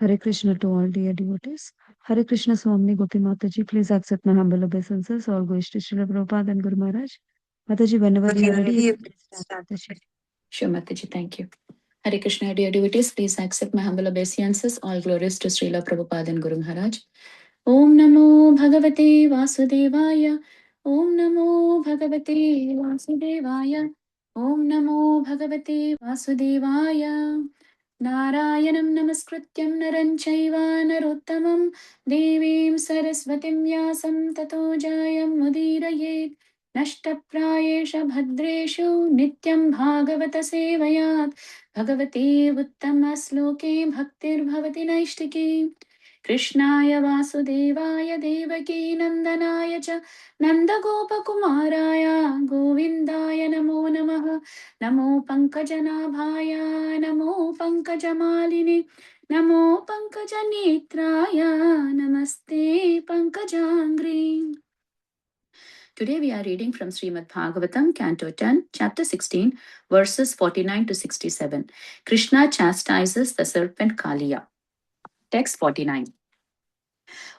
Hare Krishna to all dear devotees. Hare Krishna Swami Gopi Mataji, please accept my humble obeisances. All goes to Srila Prabhupada and Guru Maharaj. Mataji, whenever you are ready, you can please start Mataji. Sure, Mataji, thank you. Hare Krishna, dear devotees, please accept my humble obeisances. All glories to Srila Prabhupada and Guru Maharaj. Om Namo Bhagavate Vasudevaya. Om Namo Bhagavate Vasudevaya. Om Namo Bhagavate Vasudevaya. Narayanam Namaskrityam Naran Chaiva Narottamam Devim Saraswatim Vyasam Tato Jayam Mudirayet Nashtaprayesha Bhadreshu Nityam Bhagavata Sevayat Bhagavate Uttamasloke Bhaktir Bhavati Naishtiki Krishnaya Vasudevaya Devaki Nandanaaya Cha Nandagopakumaraya Govindaya Namo Namaha Namo Pankajanabhaya Namo Pankajamalini Namo Pankajanetraya Namaste Pankajangri. Today we are reading from Srimad Bhagavatam, Canto 10, Chapter 16, verses 49 to 67. Krishna chastises the serpent Kaliya. Text 49.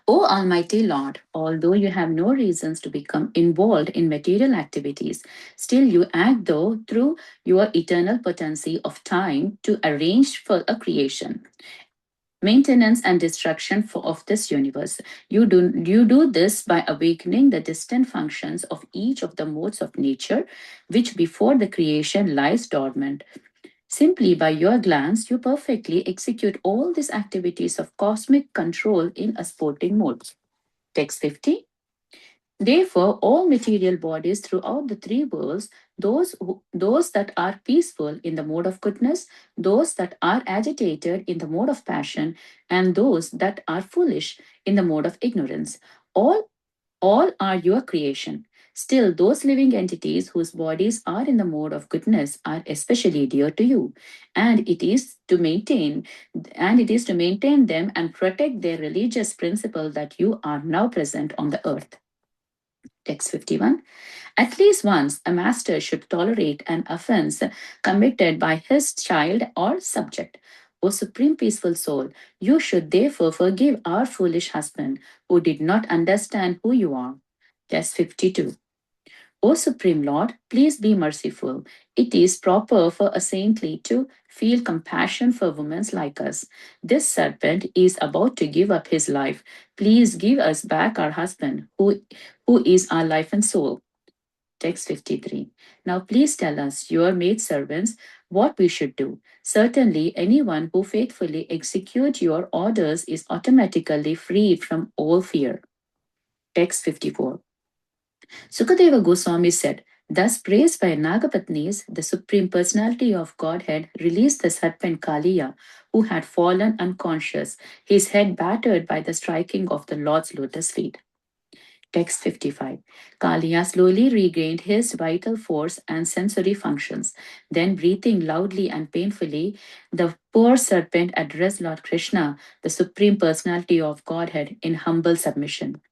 O Almighty Lord, although you have no reasons to become involved in material activities, still you act though through your eternal potency of time to arrange for a creation, maintenance and destruction of this universe. You do this by awakening the distant functions of each of the modes of nature, which before the creation lies dormant. Simply by your glance, you perfectly execute all these activities of cosmic control in a sporting mode. Text 50. Therefore, all material bodies throughout the three worlds, those that are peaceful in the mode of goodness, those that are agitated in the mode of passion, and those that are foolish in the mode of ignorance, all are your creation. Still, those living entities whose bodies are in the mode of goodness are especially dear to you, and it is to maintain them and protect their religious principle that you are now present on the earth. Text 51. At least once, a master should tolerate an offense committed by his child or subject. O Supreme Peaceful Soul, you should therefore forgive our foolish husband who did not understand who you are. Text 52. O Supreme Lord, please be merciful. It is proper for a saintly to feel compassion for women like us. This serpent is about to give up his life. Please give us back our husband, who is our life and soul. Text 53. Now please tell us, your maidservants, what we should do. Certainly, anyone who faithfully executes your orders is automatically freed from all fear. Text 54. Sukadeva Goswami said, thus praised by Nagapatnis, the Supreme Personality of Godhead released the serpent Kaliya, who had fallen unconscious, his head battered by the striking of the Lord's lotus feet. Text 55. Kaliya slowly regained his vital force and sensory functions. Then, breathing loudly and painfully, the poor serpent addressed Lord Krishna, the Supreme Personality of Godhead, in humble submission.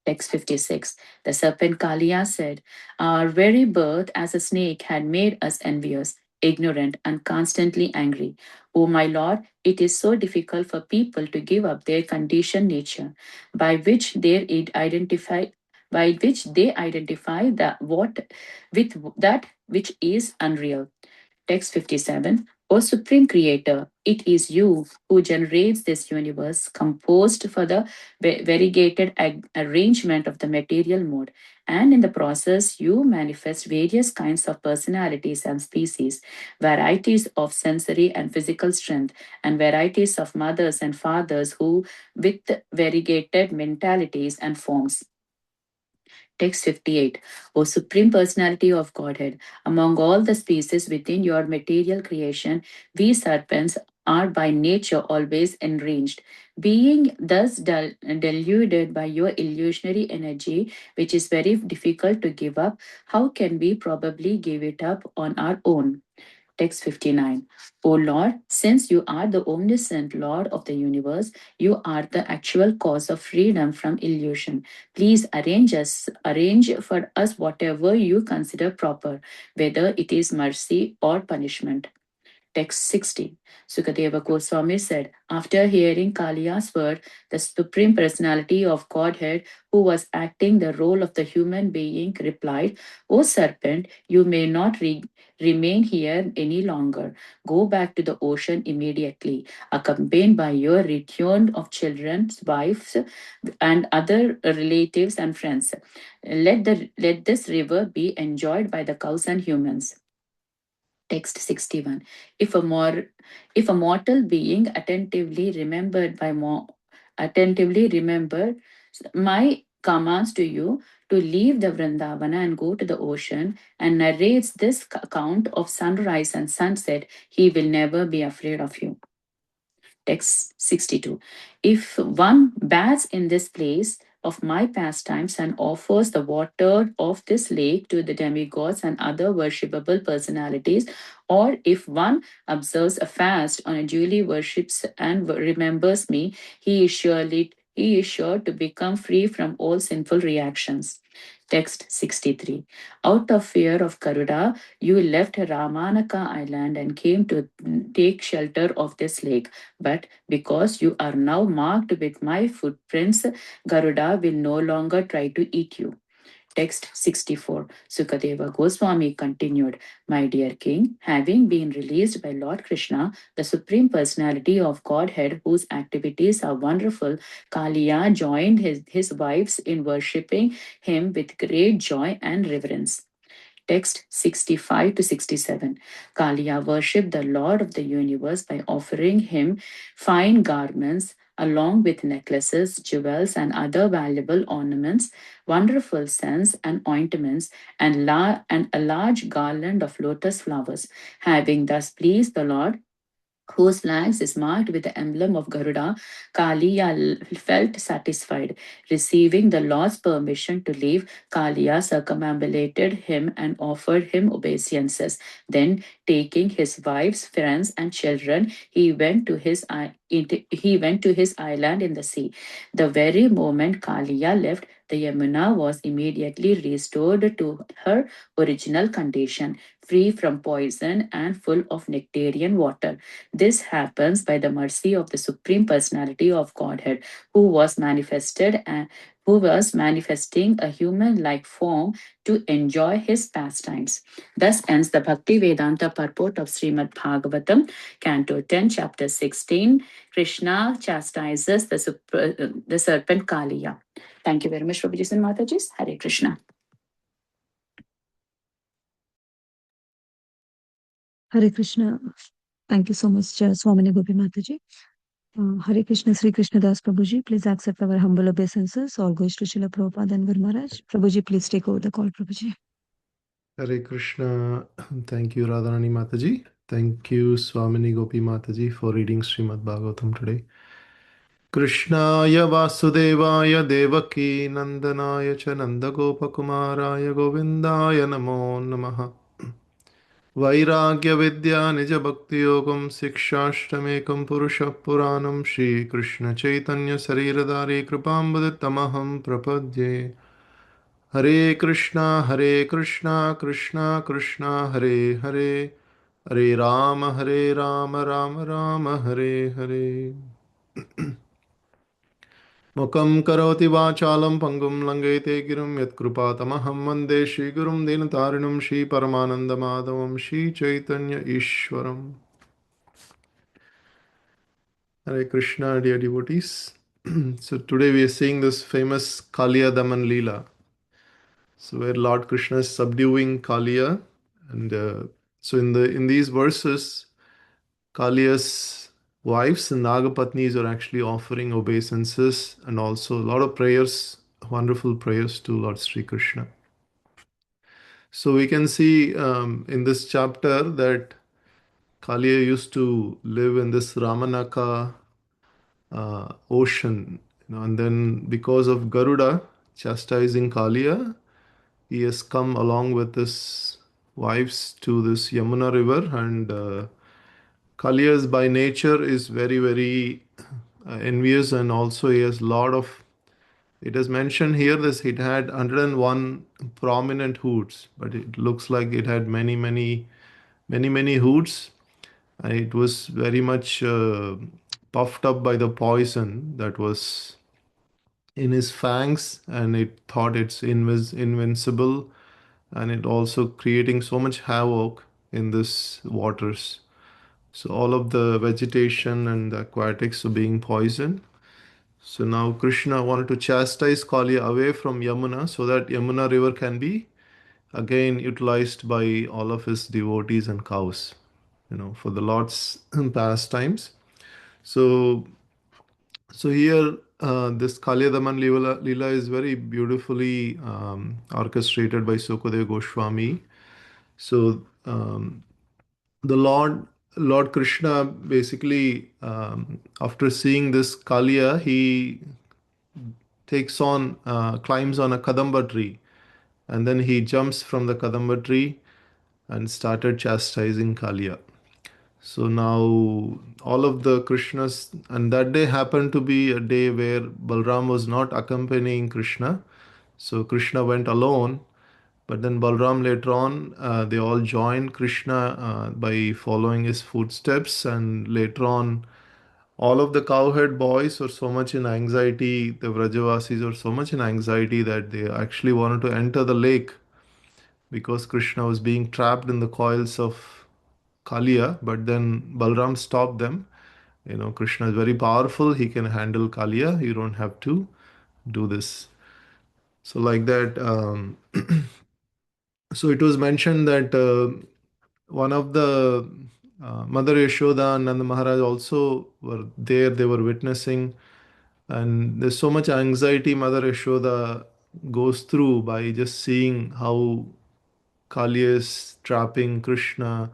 Text 56. The serpent Kaliya said, our very birth as a snake had made us envious, ignorant, and constantly angry. O my Lord, it is so difficult for people to give up their conditioned nature, by which they identify that what with that which is unreal. Text 57. O Supreme Creator, it is you who generates this universe composed for the variegated arrangement of the material mode. And in the process, you manifest various kinds of personalities and species, varieties of sensory and physical strength, and varieties of mothers and fathers who, with variegated mentalities and forms. Text 58. O Supreme Personality of Godhead, among all the species within your material creation, we serpents are by nature always enraged. Being thus deluded by your illusionary energy, which is very difficult to give up, how can we probably give it up on our own? Text 59. O Lord, since you are the omniscient Lord of the universe, you are the actual cause of freedom from illusion. Please arrange for us whatever you consider proper, whether it is mercy or punishment. Text 60. Sukadeva Goswami said, after hearing Kaliya's word, the Supreme Personality of Godhead, who was acting the role of the human being, replied, O serpent, you may not remain here any longer. Go back to the ocean immediately, accompanied by your return of children, wives, and other relatives and friends. Let this river be enjoyed by the cows and humans. Text 61. If a mortal being attentively remember my commands to you to leave the Vrindavana and go to the ocean and narrates this account of sunrise and sunset, he will never be afraid of you. Text 62. If one baths in this place of my pastimes and offers the water of this lake to the demigods and other worshipable personalities, or if one observes a fast on a duly worships and remembers me, he is sure to become free from all sinful reactions. Text 63. Out of fear of Garuda, you left Ramanaka island and came to take shelter of this lake. But because you are now marked with my footprints, Garuda will no longer try to eat you. Text 64. Sukadeva Goswami continued, my dear king, having been released by Lord Krishna, the Supreme Personality of Godhead, whose activities are wonderful, Kaliya joined his wives in worshipping him with great joy and reverence. Text 65 to 67. Kaliya worshipped the Lord of the universe by offering him fine garments along with necklaces, jewels, and other valuable ornaments, wonderful scents and ointments, and a large garland of lotus flowers. Having thus pleased the Lord, whose flags is marked with the emblem of Garuda, Kaliya felt satisfied. Receiving the Lord's permission to leave, Kaliya circumambulated him and offered him obeisances. Then, taking his wives, friends, and children, he went to his island in the sea. The very moment Kaliya left, the Yamuna was immediately restored to her original condition, free from poison and full of nectarian water. This happens by the mercy of the Supreme Personality of Godhead, who was manifested and who was manifesting a human-like form to enjoy his pastimes. Thus ends the Bhakti Vedanta purport of Srimad Bhagavatam, Canto 10, Chapter 16. Krishna chastises the serpent Kaliya. Thank you very much, Prabhuji and Matajis. Hare Krishna. Hare Krishna. Thank you so much, Swamini Gopi Mataji. Hare Krishna, Sri Krishna Das Prabhuji. Please accept our humble obeisances. All goes to Srila Prabhupada and Guru Maharaj. Prabhuji, please take over the call, Prabhuji. Hare Krishna. Thank you, Radharani Mataji. Thank you, Swamini Gopi Mataji, for reading Srimad Bhagavatam today. Krishnaya Vasudevaya Devaki Nandanaya cha Nandagopakumaraya Govindaya Namo Namaha. Vairagya Vidya Nija Bhakti Yogam Sikshashtamekam Purusha Puranam Shri Krishna Chaitanya Sariradari Kripambadatamaham Prapadye. Hare Krishna, Krishna Krishna, Hare Hare, Hare Rama, Rama Rama, Hare Hare. Mukam karoti vachalam pangum langete girum yat krupatamaham vande Shri Gurum Dinatarinam Shri Paramananda Madhavam Shri Chaitanya Ishwaram. Hare Krishna, dear devotees. So today we are seeing this famous Kaliya Daman Leela. So where Lord Krishna is subduing Kaliya, and so in these verses, Kaliya's wives and Nagapatnis are actually offering obeisances and also a lot of prayers, wonderful prayers to Lord Sri Krishna. So we can see in this chapter that Kaliya used to live in this Ramanaka ocean, and then because of Garuda chastising Kaliya, he has come along with his wives to this Yamuna river, and Kaliya's by nature is very, very envious, and also he has a lot of. It is mentioned here that it had 101 prominent hoods, but it looks like it had many, many hoods. and it was very much puffed up by the poison that was in his fangs, and it thought it's invincible, and it also creating so much havoc in this waters. So all of the vegetation and the aquatics are being poisoned. So now Krishna wanted to chastise Kali away from Yamuna so that Yamuna river can be again utilized by all of his devotees and cows, for the Lord's pastimes. So, so here this Kalyadaman Lila is very beautifully orchestrated by Sukadev Goswami. So the Lord Krishna basically, after seeing this Kaliya, he climbs on a Kadamba tree, and then he jumps from the Kadamba tree and started chastising Kaliya. So now all of the Krishnas, and that day happened to be a day where Balram was not accompanying Krishna. So Krishna went alone, but then Balram later on, they all joined Krishna by following his footsteps, and later on, all of the cowherd boys were so much in anxiety, the Vrajavasis were so much in anxiety that they actually wanted to enter the lake because Krishna was being trapped in the coils of Kaliya, but then Balram stopped them. Krishna is very powerful, he can handle Kaliya, you don't have to do this. So, like that, so it was mentioned that one of the Mother Yashoda and Nanda Maharaj also were there, they were witnessing. And there's so much anxiety Mother Yashoda goes through by just seeing how Kali is trapping Krishna.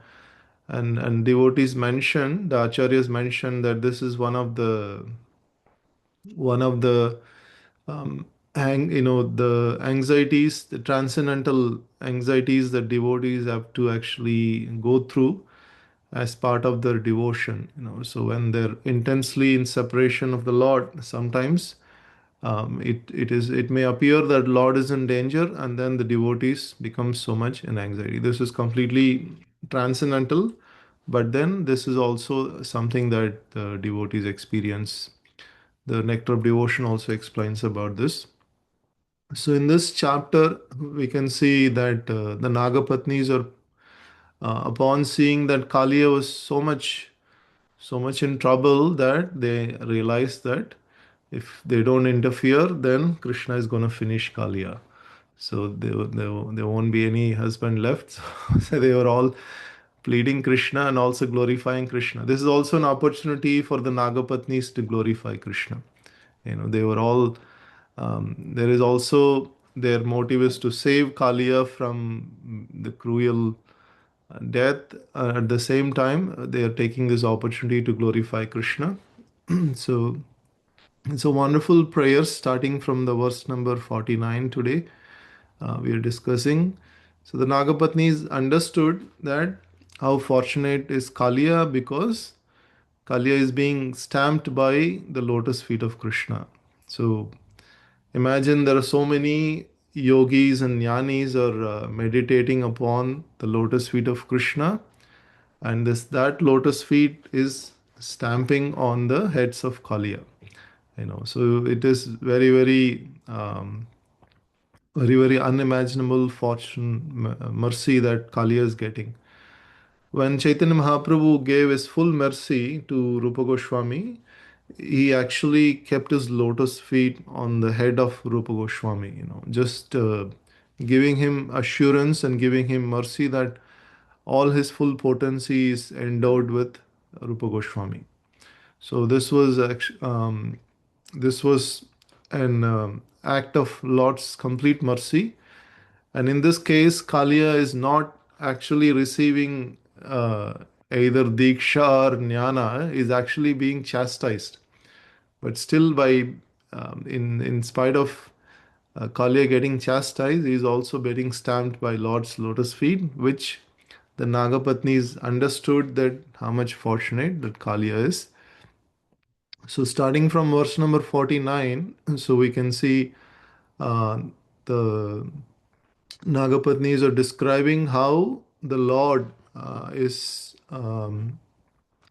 And devotees mention, the acharyas mention that this is one of the the anxieties, the transcendental anxieties that devotees have to actually go through as part of their devotion. So when they're intensely in separation of the Lord, sometimes it may appear that Lord is in danger, and then the devotees become so much in anxiety. This is completely transcendental, but then this is also something that the devotees experience. The Nectar of Devotion also explains about this. So in this chapter, we can see that the Nagapatnis are, upon seeing that Kaliya was so much in trouble, that they realize that if they don't interfere, then Krishna is going to finish Kaliya. So there won't be any husband left. So they were all pleading Krishna and also glorifying Krishna. This is also an opportunity for the Nagapatnis to glorify Krishna. They were all, there is also their motive is to save Kaliya from the cruel death. At the same time, they are taking this opportunity to glorify Krishna. So it's a wonderful prayer starting from the verse number 49 today. We are discussing. So the Nagapatnis understood that how fortunate is Kaliya, because Kaliya is being stamped by the lotus feet of Krishna. So imagine there are so many yogis and jnanis are meditating upon the lotus feet of Krishna, and that lotus feet is stamping on the heads of Kaliya. So it is very, very unimaginable fortune, mercy that Kaliya is getting. When Chaitanya Mahaprabhu gave his full mercy to Rupa Goswami, he actually kept his lotus feet on the head of Rupa Goswami, just giving him assurance and giving him mercy that all his full potency is endowed with Rupa Goswami. So this was an act of Lord's complete mercy. And in this case, Kaliya is not actually receiving either Diksha or Jnana, is actually being chastised. But still, in spite of Kaliya getting chastised, he is also getting stamped by Lord's lotus feet, which the Nagapatnis understood that how much fortunate that Kaliya is. So starting from verse number 49, so we can see uh, the Nagapatnis are describing how the Lord is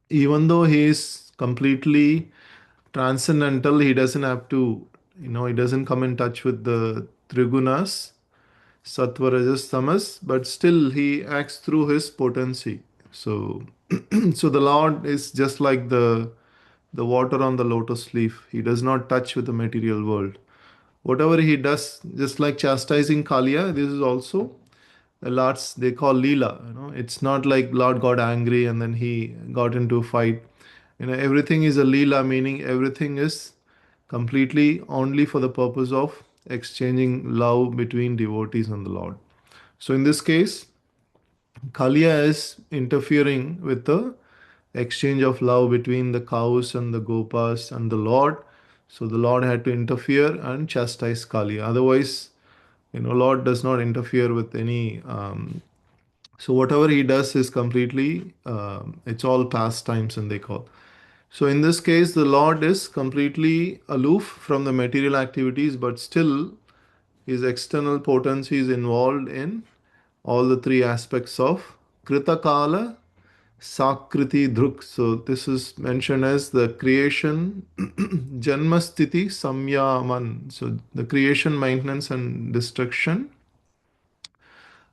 even though he is completely transcendental, he doesn't have to, he doesn't come in touch with the trigunas, sattva, rajas, tamas, but still he acts through his potency. So, so the Lord is just like the water on the lotus leaf. He does not touch with the material world. Whatever he does, just like chastising Kaliya, this is also the Lord's, they call Leela. It's not like Lord got angry and then he got into a fight. Everything is a Leela, meaning everything is completely only for the purpose of exchanging love between devotees and the Lord. So in this case, Kaliya is interfering with the exchange of love between the cows and the gopas and the Lord. So the Lord had to interfere and chastise Kaliya. Otherwise, Lord does not interfere with any. So whatever he does is completely. It's all pastimes, and they call. So in this case, the Lord is completely aloof from the material activities, but still his external potency is involved in all the three aspects of Kritakala, Sakriti, Druk. So this is mentioned as the creation, Janmastiti, Samyaman. So the creation, maintenance, and destruction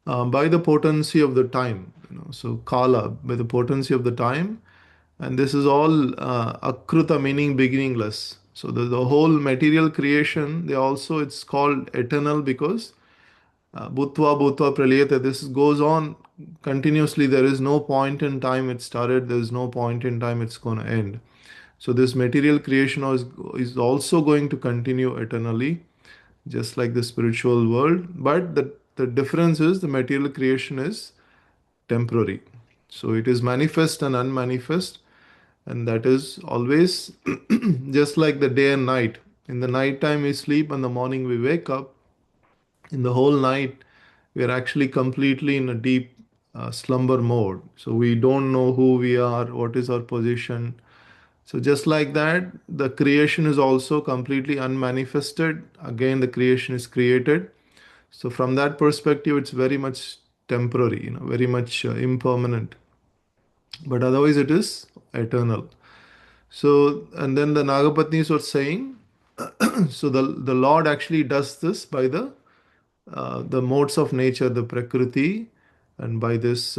by the potency of the time. So Kala, by the potency of the time. And this is all Akruta, meaning beginningless. So the whole material creation, it's called eternal because Bhutva Bhutva Praliyate, this goes on continuously. There is no point in time it started, there is no point in time it's going to end. So this material creation is also going to continue eternally, just like the spiritual world. But the difference is the material creation is temporary. So it is manifest and unmanifest, and that is always just like the day and night. In the night time we sleep, and the morning we wake up. In the whole night we are actually completely in a deep slumber mode. So we don't know who we are, what is our position. So just like that, the creation is also completely unmanifested. Again, the creation is created. So from that perspective, it's very much temporary, very much impermanent. But otherwise, it is eternal. So, and then the Nagapatnis were saying, so the Lord actually does this by the modes of nature, the Prakriti, and by this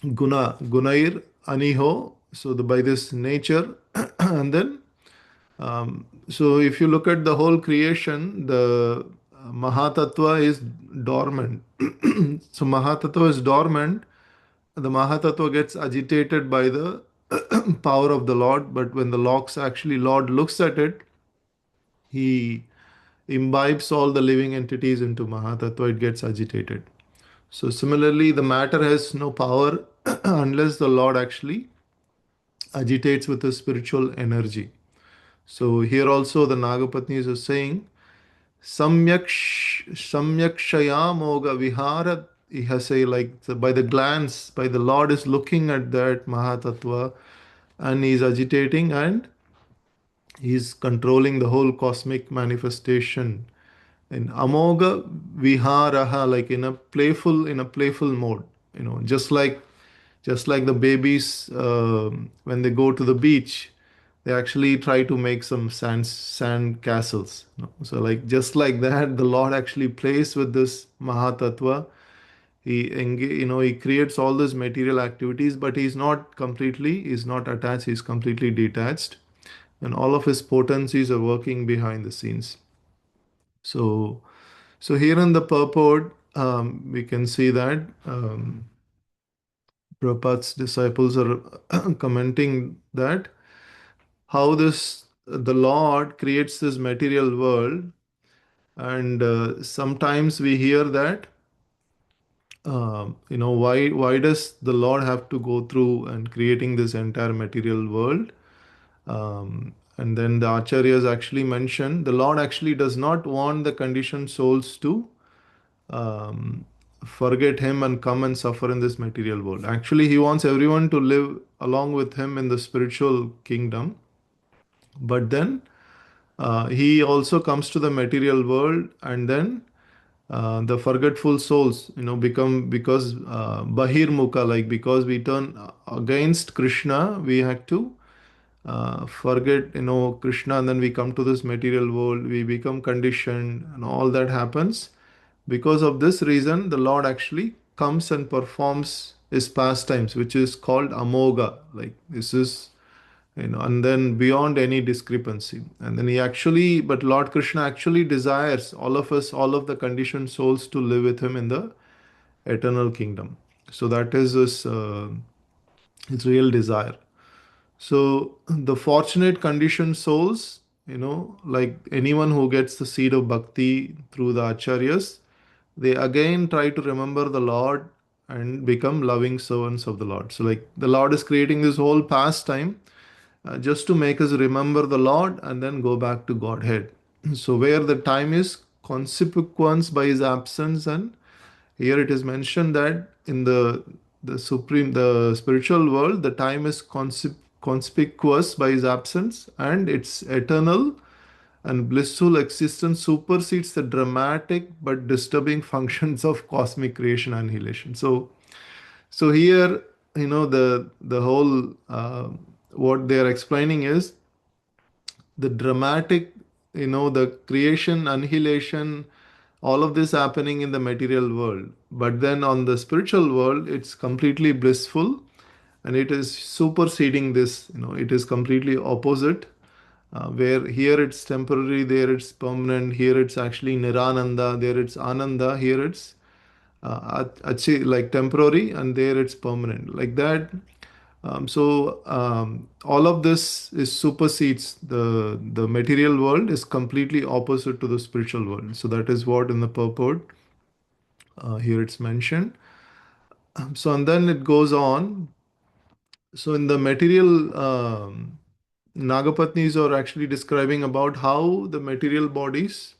Gunair, Aniho. So by this nature, and then so if you look at the whole creation, the Mahatattva is dormant. So Mahatattva is dormant. The Mahatattva gets agitated by the power of the Lord, but when the Lord looks at it, he imbibes all the living entities into Mahatattva, it gets agitated. So similarly, the matter has no power unless the Lord actually agitates with the spiritual energy. So here also the Nagapatnis is saying, Samyakshaya moga vihara, he has say like by the glance, by the Lord is looking at that Mahatattva and he is agitating and he is controlling the whole cosmic manifestation in amoga viharaha, like in a playful mode. Just like the babies when they go to the beach, they actually try to make some sand castles. So like just like that, the Lord actually plays with this Mahatattva. He creates all these material activities, but he's not attached, he's completely detached, and all of his potencies are working behind the scenes. So so here in the purport, we can see that Prabhupada's disciples are commenting that how the Lord creates this material world, and sometimes we hear that why does the Lord have to go through and creating this entire material world? And then the acharyas actually mention the Lord actually does not want the conditioned souls to um, forget him and come and suffer in this material world. Actually, he wants everyone to live along with him in the spiritual kingdom. But then he also comes to the material world, and then the forgetful souls, become, because bahirmukha, like because we turn against Krishna, we have to forget, Krishna, and then we come to this material world, we become conditioned, and all that happens. Because of this reason, the Lord actually comes and performs his pastimes, which is called amoga. Like this is, and then beyond any discrepancy. And then but Lord Krishna actually desires all of us, all of the conditioned souls, to live with him in the eternal kingdom. So that is his real desire. So the fortunate conditioned souls, like anyone who gets the seed of bhakti through the acharyas, they again try to remember the Lord and become loving servants of the Lord. So, like the Lord is creating this whole pastime just to make us remember the Lord and then go back to Godhead. So, where the time is consequence by his absence, and here it is mentioned that in the spiritual world, the time is conspicuous by his absence, and its eternal and blissful existence supersedes the dramatic but disturbing functions of cosmic creation and annihilation. So here, the whole what they are explaining is the dramatic, the creation, annihilation, all of this happening in the material world. But then on the spiritual world, it's completely blissful, and it is superseding this. It is completely opposite. Where here it's temporary, there it's permanent, here it's actually nirananda, there it's ananda, here it's like temporary, and there it's permanent, like that. All of this is supersedes the material world, is completely opposite to the spiritual world. So that is what in the purport here it's mentioned. So and then it goes on. So in the material, Nagapatnis are actually describing about how the material bodies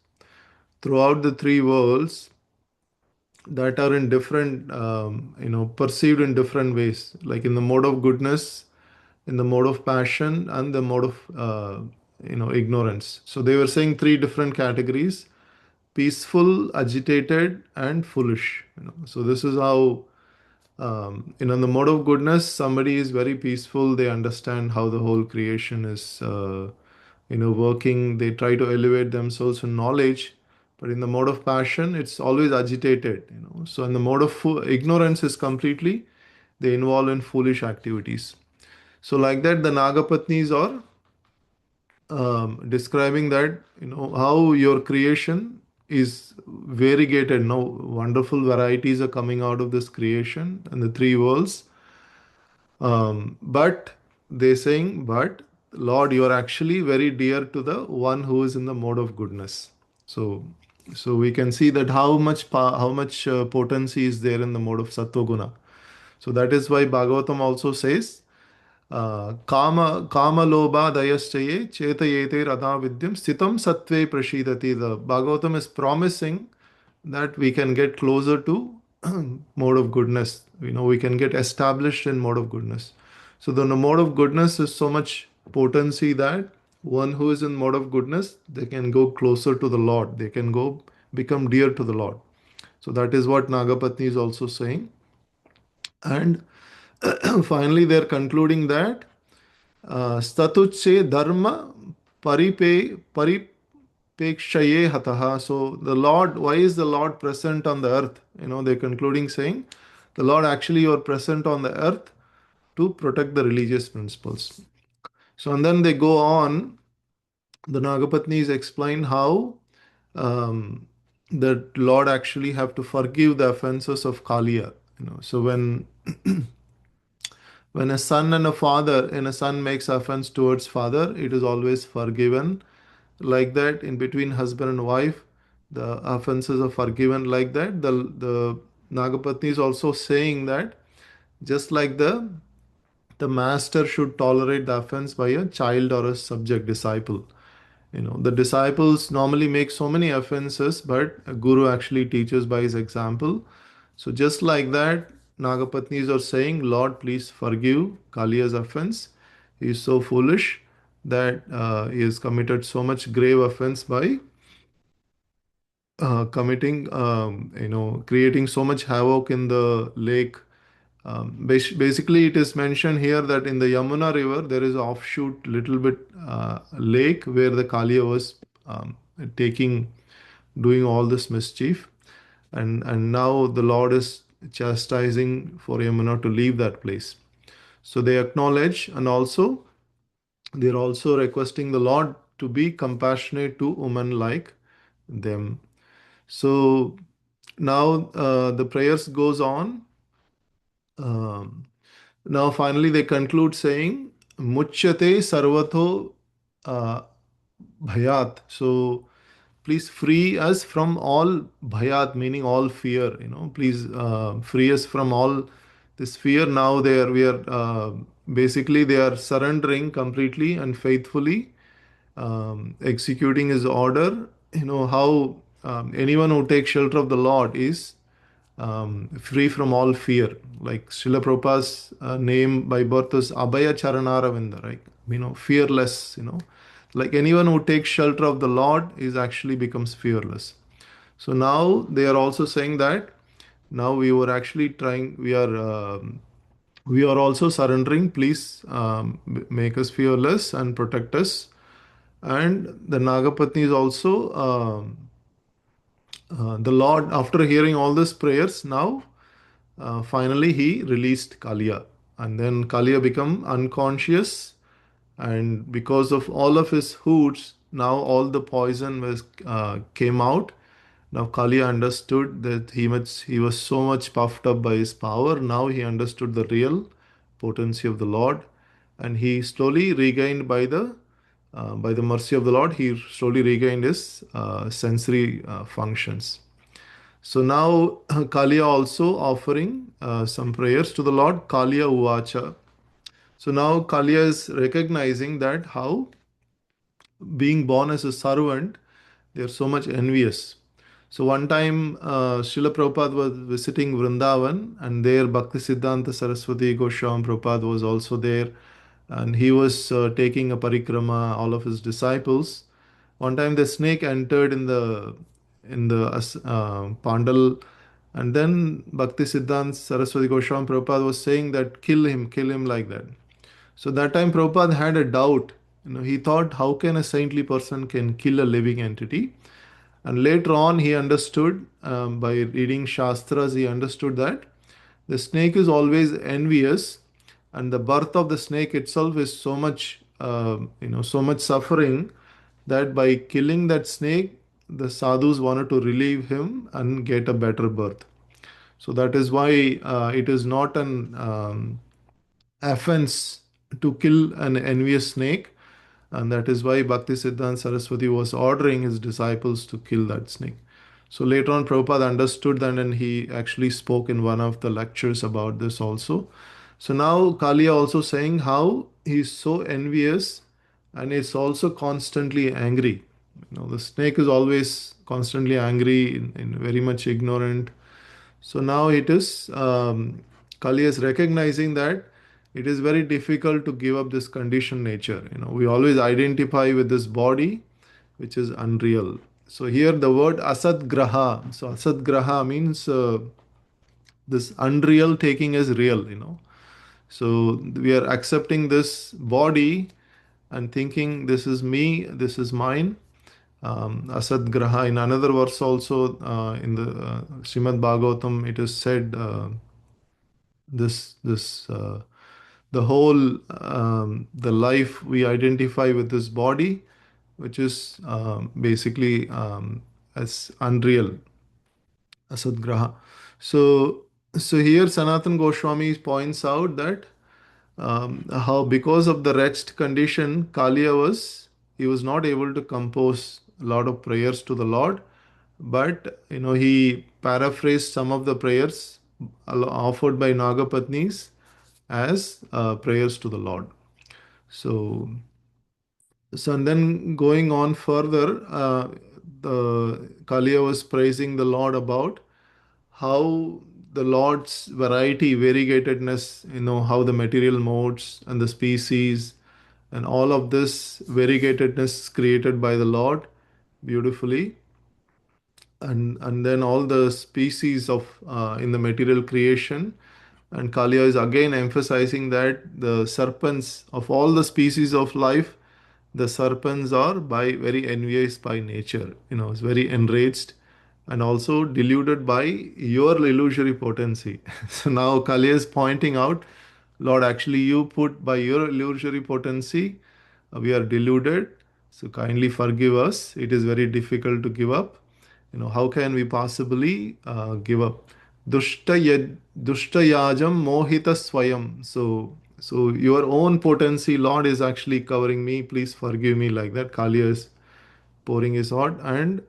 throughout the three worlds that are in different, perceived in different ways, like in the mode of goodness, in the mode of passion, and the mode of, ignorance. So they were saying three different categories: peaceful, agitated, and foolish. So this is how, in the mode of goodness, somebody is very peaceful. They understand how the whole creation is, working. They try to elevate themselves in knowledge. But in the mode of passion, it's always agitated. So in the mode of ignorance is completely, they involve in foolish activities. So like that, the Nagapatnis are describing that, how your creation is variegated. Now, wonderful varieties are coming out of this creation and the three worlds. But they're saying, but Lord, you are actually very dear to the one who is in the mode of goodness. So, so we can see that how much potency is there in the mode of sattva guna. So that is why Bhagavatam also says, kama lobha dayaschaye chetayete radha vidyam stitam sattve prashidati. The Bhagavatam is promising that we can get closer to mode of goodness. We can get established in mode of goodness. So the mode of goodness is so much potency that one who is in mode of goodness, they can go closer to the Lord. They can go become dear to the Lord. So that is what Nagapatni is also saying. And finally, they're concluding that statuche dharma paripekshaye hataha. So the Lord, why is the Lord present on the earth? They're concluding saying, the Lord actually, you are present on the earth to protect the religious principles. So and then they go on, the Nagapatnis explain how the Lord actually have to forgive the offenses of Kaliya. So when a son and a father, and a son makes offense towards father, it is always forgiven. Like that, in between husband and wife, the offenses are forgiven. Like that, the Nagapatni is also saying that just like the master should tolerate the offense by a child or a subject disciple. The disciples normally make so many offenses, but a guru actually teaches by his example. So just like that, Nagapatnis are saying, Lord, please forgive Kaliya's offense. He is so foolish that he has committed so much grave offense by committing, creating so much havoc in the lake. Basically, it is mentioned here that in the Yamuna river there is an offshoot little bit lake where the Kaliya was taking, doing all this mischief, and now the Lord is chastising for Yamuna to leave that place. So they acknowledge, and also they're also requesting the Lord to be compassionate to women like them. So now the prayers goes on. Um, Now finally they conclude saying, Muchyate sarvato uh, bhayat. So please free us from all bhayat, meaning all fear. Please free us from all this fear. Now we are basically they are surrendering completely and faithfully, executing His order. How anyone who takes shelter of the Lord is free from all fear. Like Srila Prabhupada's name by birth is Abhaya Charanaravinda, right? Fearless. Like anyone who takes shelter of the Lord is actually becomes fearless. So now they are also saying that now we are also surrendering. Please make us fearless and protect us. And the Nagapatni is also the Lord, after hearing all these prayers, now finally he released Kaliya. And then Kaliya become unconscious, and because of all of his hoots, now all the poison was came out. Now Kaliya understood that he was so much puffed up by his power. Now he understood the real potency of the Lord, and he slowly regained by the mercy of the Lord, he slowly regained his sensory functions. So now Kaliya also offering some prayers to the Lord. Kaliya Uvacha. So now Kaliya is recognizing that how being born as a servant, they are so much envious. So one time Srila Prabhupada was visiting Vrindavan, and there Bhakti Siddhanta Saraswati Goswami Prabhupada was also there, and he was taking a parikrama, all of his disciples. One time the snake entered in the pandal, and then Bhakti Siddhanta Saraswati Goswami Prabhupada was saying that kill him like that. So that time Prabhupada had a doubt. He thought, how can a saintly person can kill a living entity? And later on, he understood by reading Shastras, he understood that the snake is always envious, and the birth of the snake itself is so much suffering that by killing that snake, the sadhus wanted to relieve him and get a better birth. So that is why it is not an offense to kill an envious snake, and that is why Bhakti Siddhanta Saraswati was ordering his disciples to kill that snake. So later on, Prabhupada understood that, and he actually spoke in one of the lectures about this also. So now Kaliya also saying how he's so envious, and it's also constantly angry. The snake is always constantly angry, in very much ignorant. So now it is Kali is recognizing that it is very difficult to give up this conditioned nature. We always identify with this body, which is unreal. So here the word asad graha. So asad graha means this unreal taking as real. So we are accepting this body and thinking this is me, this is mine. Asad graha. In another verse also in the Srimad Bhagavatam, it is said. This the whole the life we identify with this body, which is basically as unreal, asadgraha. So so here Sanatan Goswami points out that how because of the wretched condition Kaliya was, he was not able to compose a lot of prayers to the Lord, but he paraphrased some of the prayers offered by Nagapatnis as prayers to the Lord. So, so and then going on further, the Kaliya was praising the Lord about how the Lord's variety, variegatedness, how the material modes and the species and all of this variegatedness created by the Lord beautifully. and then all the species of in the material creation. And Kalia is again emphasizing that the serpents of all the species of life, the serpents are by very envious by nature. It's very enraged and also deluded by your illusory potency. So now Kalia is pointing out, Lord, actually you put by your illusory potency, we are deluded. So kindly forgive us. It is very difficult to give up. How can we possibly give up? Dushtayajam mohita swayam. So your own potency, Lord, is actually covering me. Please forgive me, like that. Kaliya is pouring his heart, and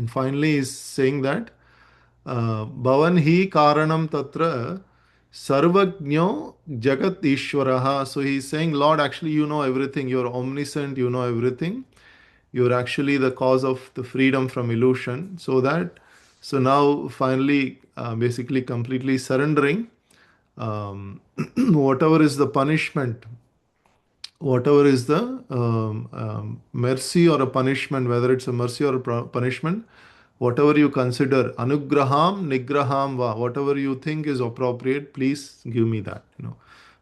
finally he's saying that Bhavan hi karanam tatra sarvajno jagat ishwaraha. So he's saying, Lord, actually you know everything. You're omniscient. You know everything. You're actually the cause of the freedom from illusion. So now finally basically completely surrendering, whatever is the punishment, whatever is the mercy or a punishment, whether it's a mercy or a punishment, whatever you consider anugraham nigraham va, whatever you think is appropriate, please give me that.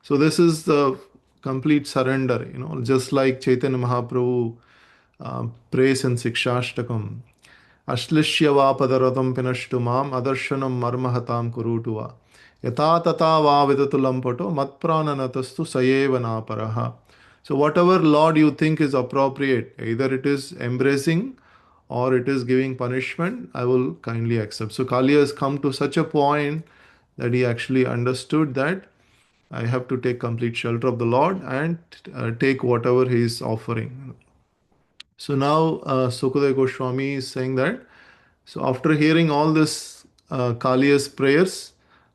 So this is the complete surrender, just like Chaitanya Mahaprabhu prays in Sikshashtakam. Ashlishya padaradam pinashtu mam adarshanam marmahatam kurutuva. Yata tata va vidatulam pato matprananatastu sayeva naparaha. So whatever Lord you think is appropriate, either it is embracing or it is giving punishment, I will kindly accept. So Kali has come to such a point that he actually understood that I have to take complete shelter of the Lord and take whatever he is offering. So now Sukadeva Goswami is saying that, so after hearing all this Kaliya's prayers,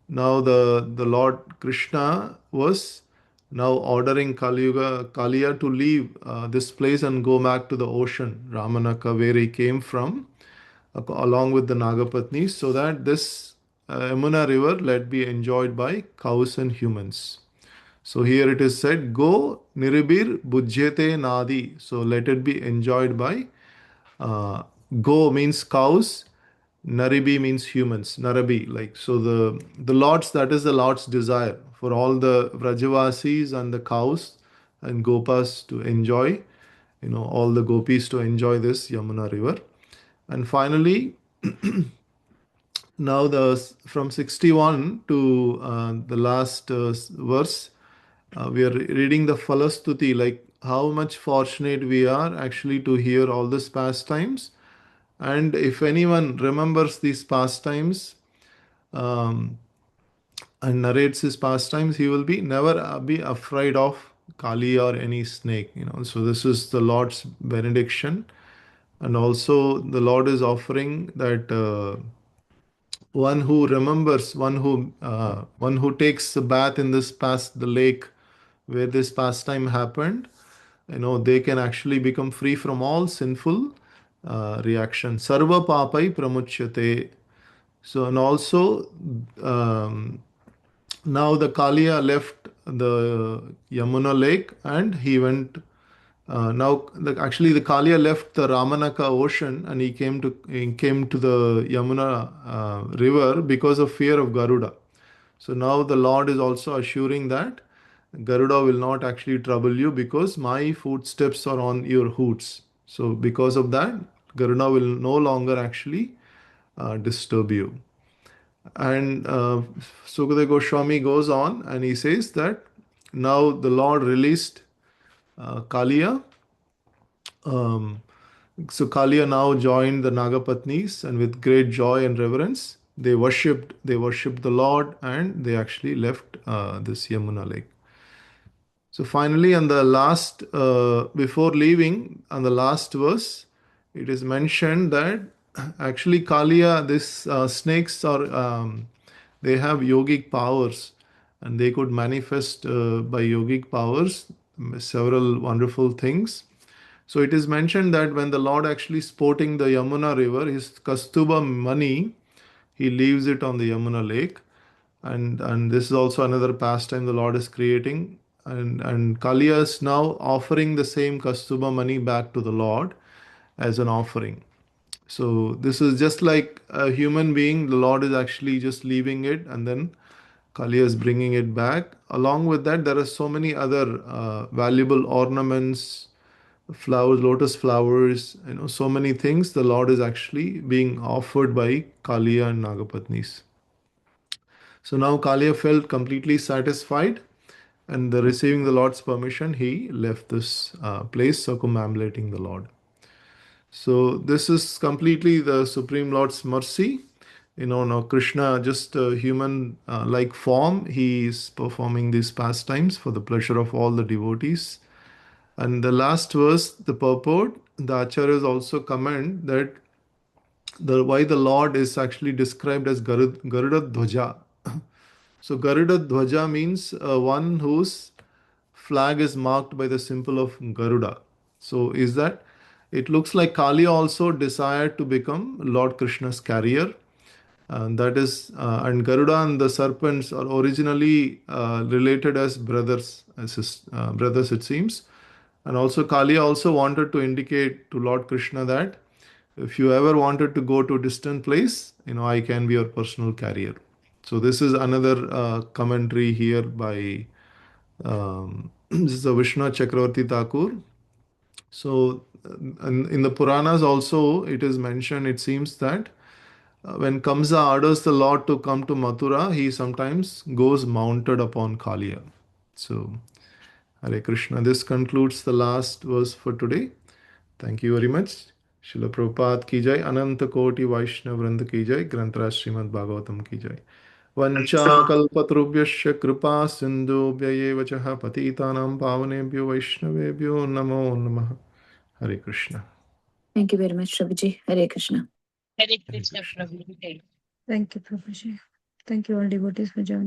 now the Lord Krishna was now ordering Kaliya to leave this place and go back to the ocean, Ramanaka, where he came from, along with the Nagapatnis, so that this Yamuna river let be enjoyed by cows and humans. So here it is said, Go niribir bujyete nadi. So let it be enjoyed by uh, Go means cows, Naribi means humans, Narabi. Like so the Lord's, that is the Lord's desire for all the Vrajavasis and the cows and Gopas to enjoy, all the gopis to enjoy this Yamuna river. And finally, now from 61 to the last verse, we are reading the Falastuti, like how much fortunate we are actually to hear all these pastimes. And if anyone remembers these pastimes um, and narrates his pastimes, he will be never be afraid of Kali or any snake. So this is the Lord's benediction, and also the Lord is offering that. One who remembers, one who takes a bath in the lake where this pastime happened, they can actually become free from all sinful reaction. Sarva papai pramuchyate. So and also um, now the Kaliya left the Yamuna lake and he went. Actually, the Kaliya left the Ramanaka ocean and he came to the Yamuna river because of fear of Garuda. So now the Lord is also assuring that Garuda will not actually trouble you because my footsteps are on your hoots. So because of that, Garuda will no longer actually disturb you. And Sukadeva Goswami goes on and he says that now the Lord released Kaliya. Um, so Kaliya now joined the Nagapatnis, and with great joy and reverence, they worshipped the Lord, and they actually left this Yamuna lake. So finally, on the last, before leaving, on the last verse, it is mentioned that actually Kaliya, these snakes they have yogic powers, and they could manifest by yogic powers several wonderful things. So it is mentioned that when the Lord actually sporting the Yamuna river, his Kastuba money, he leaves it on the Yamuna lake. And this is also another pastime the Lord is creating. And Kaliya is now offering the same Kastuba money back to the Lord as an offering. So this is just like a human being. The Lord is actually just leaving it, and then Kaliya is bringing it back. Along with that, there are so many other valuable ornaments, flowers, lotus flowers, so many things. The Lord is actually being offered by Kaliya and Nagapatnis. So now Kaliya felt completely satisfied, and receiving the Lord's permission, he left this place, circumambulating the Lord. So this is completely the Supreme Lord's mercy. Now Krishna, just a human like form, he is performing these pastimes for the pleasure of all the devotees. And the last verse, the purport, the acharyas also comment that why the Lord is actually described as Garuda Dhwaja. So Garuda Dhwaja means one whose flag is marked by the symbol of Garuda. So is that it looks like Kali also desired to become Lord Krishna's carrier. And Garuda and the serpents are originally related as brothers, brothers it seems. And also Kali also wanted to indicate to Lord Krishna that if you ever wanted to go to a distant place, I can be your personal carrier. So this is another commentary here by this is a Vishnu Chakravarti Thakur. So in the Puranas also it is mentioned, it seems that when Kamsa orders the Lord to come to Mathura, he sometimes goes mounted upon Kaliya. So Hare Krishna. This concludes the last verse for today. Thank you very much. Srila Prabhupada ki jai, Ananta Koti Vaishnav Vranda ki jai, Grantaraj Srimad Bhagavatam ki jai. Vancha kalpatrubhyasya kripa sindhubhya eva chaha patitanam pavanebhyo vaishnavebhyo namo namah. Hare Krishna. Thank you very much, Prabhuji. Hare Krishna. Thank you, Prabhuji. Thank you, all devotees, for joining.